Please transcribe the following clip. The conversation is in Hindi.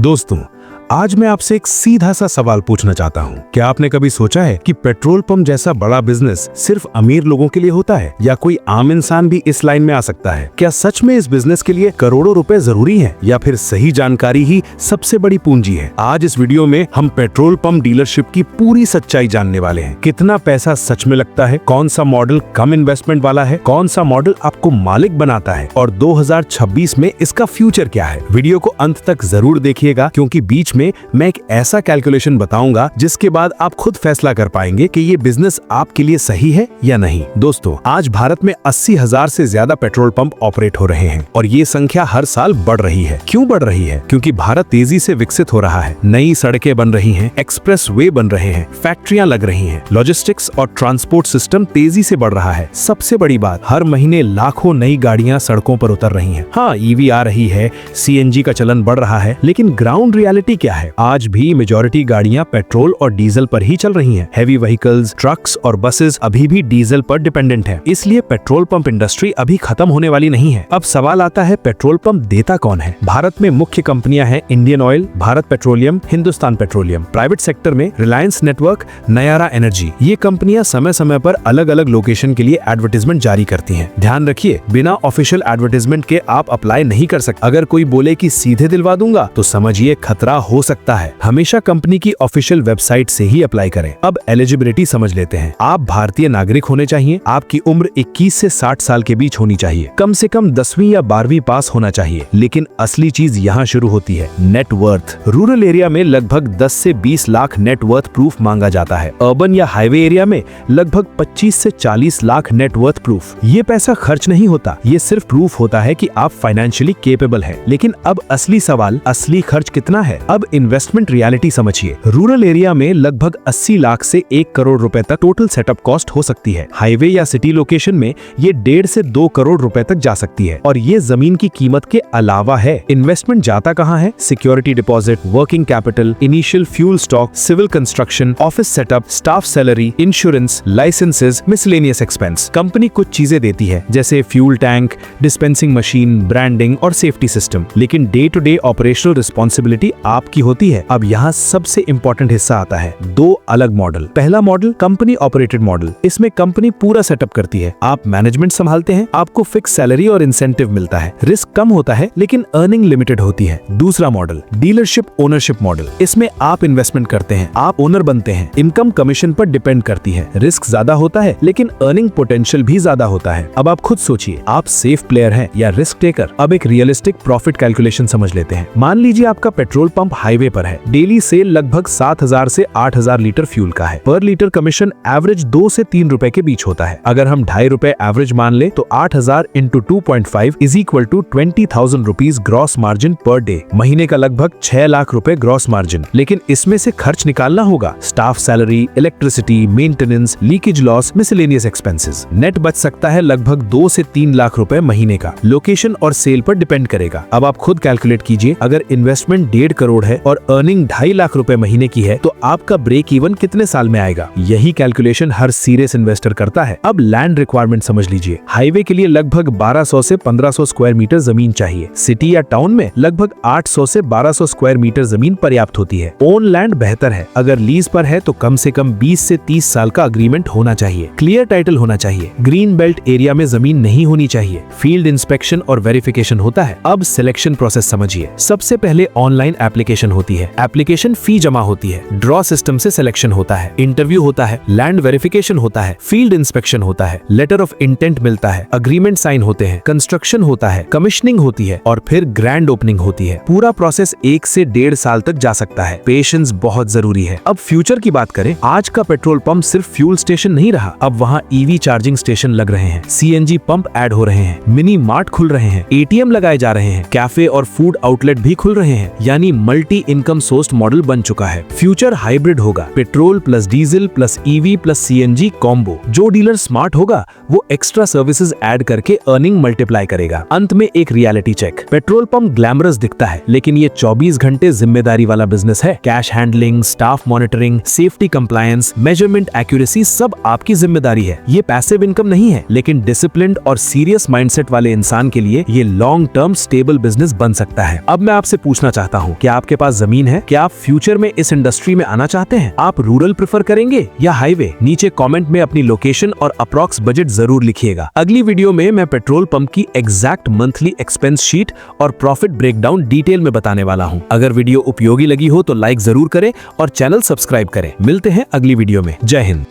दोस्तों, आज मैं आपसे एक सीधा सा सवाल पूछना चाहता हूँ। क्या आपने कभी सोचा है कि पेट्रोल पंप जैसा बड़ा बिजनेस सिर्फ अमीर लोगों के लिए होता है, या कोई आम इंसान भी इस लाइन में आ सकता है? क्या सच में इस बिजनेस के लिए करोड़ों रुपए जरूरी हैं, या फिर सही जानकारी ही सबसे बड़ी पूंजी है? आज इस वीडियो में हम पेट्रोल पंप डीलरशिप की पूरी सच्चाई जानने वाले हैं। कितना पैसा सच में लगता है, कौन सा मॉडल कम इन्वेस्टमेंट वाला है, कौन सा मॉडल आपको मालिक बनाता है, और 2026 में इसका फ्यूचर क्या है। वीडियो को अंत तक जरूर देखिएगा, क्योंकि बीच में मैं एक ऐसा कैलकुलेशन बताऊंगा जिसके बाद आप खुद फैसला कर पाएंगे कि ये बिजनेस आपके लिए सही है या नहीं। दोस्तों, आज भारत में 80,000 से ज्यादा पेट्रोल पंप ऑपरेट हो रहे हैं, और ये संख्या हर साल बढ़ रही है। क्यों बढ़ रही है? क्योंकि भारत तेजी से विकसित हो रहा है। नई सड़कें बन रही हैं, एक्सप्रेस वे बन रहे हैं, फैक्ट्रियां लग रही हैं, लॉजिस्टिक्स और ट्रांसपोर्ट सिस्टम तेजी से बढ़ रहा है। सबसे बड़ी बात, हर महीने लाखों नई गाड़ियां सड़कों पर उतर रही हैं। हाँ, ईवी आ रही है, सीएनजी का चलन बढ़ रहा है, लेकिन ग्राउंड रियलिटी क्या है? आज भी मेजॉरिटी गाड़ियां पेट्रोल और डीजल पर ही चल रही हैं। हेवी व्हीकल्स, ट्रक्स और बसेस अभी भी डीजल पर डिपेंडेंट है। इसलिए पेट्रोल पंप इंडस्ट्री अभी खत्म होने वाली नहीं है। अब सवाल आता है, पेट्रोल पंप देता कौन है? भारत में मुख्य कंपनियां हैं Indian oil, Bharat petroleum, Hindustan petroleum. Private sector में रिलायंस नेटवर्क, नयारा एनर्जी। ये कंपनियां समय समय पर अलग अलग लोकेशन के लिए एडवर्टीजमेंट जारी करती हैं। ध्यान रखिए, बिना ऑफिशियल एडवर्टीजमेंट के आप अप्लाई नहीं कर सकते। अगर कोई बोले कि सीधे दिलवा दूंगा, तो समझिए खतरा हो सकता है। हमेशा कंपनी की ऑफिशियल वेबसाइट से ही अप्लाई करें। अब एलिजिबिलिटी समझ लेते हैं। आप भारतीय नागरिक होने चाहिए, आपकी उम्र 21 से 60 साल के बीच होनी चाहिए, कम से कम 10वीं या 12वीं पास होना चाहिए। लेकिन असली चीज यहाँ शुरू होती है, नेटवर्थ। रूरल एरिया में लगभग 10 से 20 लाख नेटवर्थ प्रूफ मांगा जाता है। अर्बन या हाईवे एरिया में लगभग 25 से 40 लाख नेटवर्थ प्रूफ। ये पैसा खर्च नहीं होता, ये सिर्फ प्रूफ होता है कि आप फाइनेंशियली केपेबल हैं। लेकिन अब असली सवाल, असली खर्च कितना है? अब इन्वेस्टमेंट रियलिटी समझिए। रूरल एरिया में लगभग 80 लाख से 1 करोड़ रुपए तक टोटल सेटअप कॉस्ट हो सकती है। हाईवे या सिटी लोकेशन में ये 1.5 से 2 करोड़ रुपए तक जा सकती है, और ये जमीन की कीमत के अलावा है। इन्वेस्टमेंट जाता कहाँ है? Security deposit, working capital, initial fuel stock, civil construction, office setup, staff salary, insurance, licences, miscellaneous expense. Company कुछ चीजें देती है, जैसे fuel tank, dispensing machine, branding और सेफ्टी सिस्टम, लेकिन day to day operational responsibility आपकी होती है। अब यहाँ सबसे इंपॉर्टेंट हिस्सा आता है, 2 अलग मॉडल। पहला मॉडल कंपनी ऑपरेटेड मॉडल। इसमें कंपनी पूरा सेटअप करती है, आप मैनेजमेंट संभालते हैं, आपको फिक्स सैलरी और इंसेंटिव मिलता है। रिस्क कम होता है, लेकिन अर्निंग लिमिटेड होती है। दूसरा मॉडल डीलरशिप ओनरशिप मॉडल। इसमें आप इन्वेस्टमेंट करते हैं, आप ओनर बनते हैं, इनकम कमीशन पर डिपेंड करती है। रिस्क ज्यादा होता है, लेकिन अर्निंग पोटेंशियल भी ज्यादा होता है। अब आप खुद सोचिए, आप सेफ प्लेयर हैं या रिस्क टेकर? अब एक रियलिस्टिक प्रॉफिट कैलकुलेशन समझ लेते हैं। मान लीजिए आपका पेट्रोल पंप हाईवे पर है, डेली सेल लगभग 7,000 से 8,000 लीटर फ्यूल का है। पर लीटर कमीशन एवरेज 2 से 3 रुपए के बीच होता है। अगर हम 2.5 रुपए एवरेज मान ले, तो 8,000 into 2.5 is equal to 20,000 rupees gross margin per day. महीने का लगभग 6 लाख रुपए ग्रॉस मार्जिन। लेकिन इसमें से खर्च निकालना होगा, staff salary, electricity, maintenance, leakage loss, miscellaneous expenses. Net बच सकता है लगभग 2 से 3 लाख रुपए महीने का। लोकेशन और सेल पर डिपेंड करेगा। अब आप खुद कैलकुलेट कीजिए, अगर इन्वेस्टमेंट 1.5 करोड़ है और अर्निंग 2.5 लाख रुपए महीने की है, तो आपका ब्रेक इवन कितने साल में आएगा? यही कैलकुलेशन हर सीरियस इन्वेस्टर करता है। अब लैंड रिक्वायरमेंट समझ लीजिए। हाईवे के लिए लगभग 1200 से 1500 स्क्वायर मीटर जमीन चाहिए। सिटी या टाउन में लगभग 800 से 1200 स्क्वायर मीटर जमीन पर्याप्त होती है। ओन लैंड बेहतर है। अगर लीज पर है तो कम से कम 20 से 30 साल का अग्रीमेंट होना चाहिए। क्लियर टाइटल होना चाहिए। ग्रीन बेल्ट एरिया में जमीन नहीं होनी चाहिए। फील्ड इंस्पेक्शन और वेरिफिकेशन होता है। अब सिलेक्शन प्रोसेस समझिए। सबसे पहले ऑनलाइन एप्लीकेशन होती है। एप्लीकेशन फी जमा होती है, ड्रॉ सिस्टम से सिलेक्शन होता है, इंटरव्यू होता है, लैंड वेरिफिकेशन होता है, फील्ड इंस्पेक्शन होता है, लेटर ऑफ इंटेंट मिलता है, अग्रीमेंट साइन होते हैं, कंस्ट्रक्शन होता है, कमिश्निंग होती है, और फिर ग्रैंड ओपनिंग होती है। पूरा प्रोसेस 1 से 1.5 साल तक जा सकता है। पेशेंस बहुत जरूरी है। अब फ्यूचर की बात करें, आज का पेट्रोल पंप सिर्फ फ्यूल स्टेशन नहीं रहा। अब वहाँ ईवी चार्जिंग स्टेशन लग रहे हैं, सीएनजी पंप ऐड हो रहे हैं, मिनी मार्ट खुल रहे हैं, एटीएम लगाए जा रहे हैं, कैफे और फूड आउटलेट भी खुल रहे हैं। यानी मल्टी इनकम सोर्स मॉडल बन चुका है। फ्यूचर हाइब्रिड होगा, petrol plus diesel plus EV plus CNG combo. जो डीलर स्मार्ट होगा वो एक्स्ट्रा सर्विसेज ऐड करके अर्निंग मल्टीप्लाई करेगा। अंत में एक reality check. Petrol pump glamorous दिखता है, लेकिन ये 24 घंटे जिम्मेदारी वाला बिजनेस है। Cash handling, staff monitoring, safety compliance, measurement accuracy सब आपकी जिम्मेदारी है। ये पैसिव इनकम नहीं है, लेकिन डिसिप्लिन्ड और सीरियस माइंडसेट वाले इंसान के लिए ये लॉन्ग टर्म स्टेबल बिजनेस बन सकता है। अब मैं आपसे पूछना चाहता हूँ, क्या आपके पास जमीन है, क्या आप फ्यूचर में इस इंडस्ट्री में आना चाहते हैं? आप रूरल प्रेफर करेंगे या हाईवे? नीचे कमेंट में अपनी लोकेशन और अप्रॉक्स बजट जरूर लिखिएगा। अगली वीडियो में मैं पेट्रोल पंप की एग्जैक्ट मंथली एक्सपेंस शीट और प्रॉफिट ब्रेकडाउन डिटेल में बताने वाला हूं। अगर वीडियो उपयोगी लगी हो तो लाइक जरूर करें और चैनल सब्सक्राइब करें। मिलते हैं अगली वीडियो में। जय हिंद।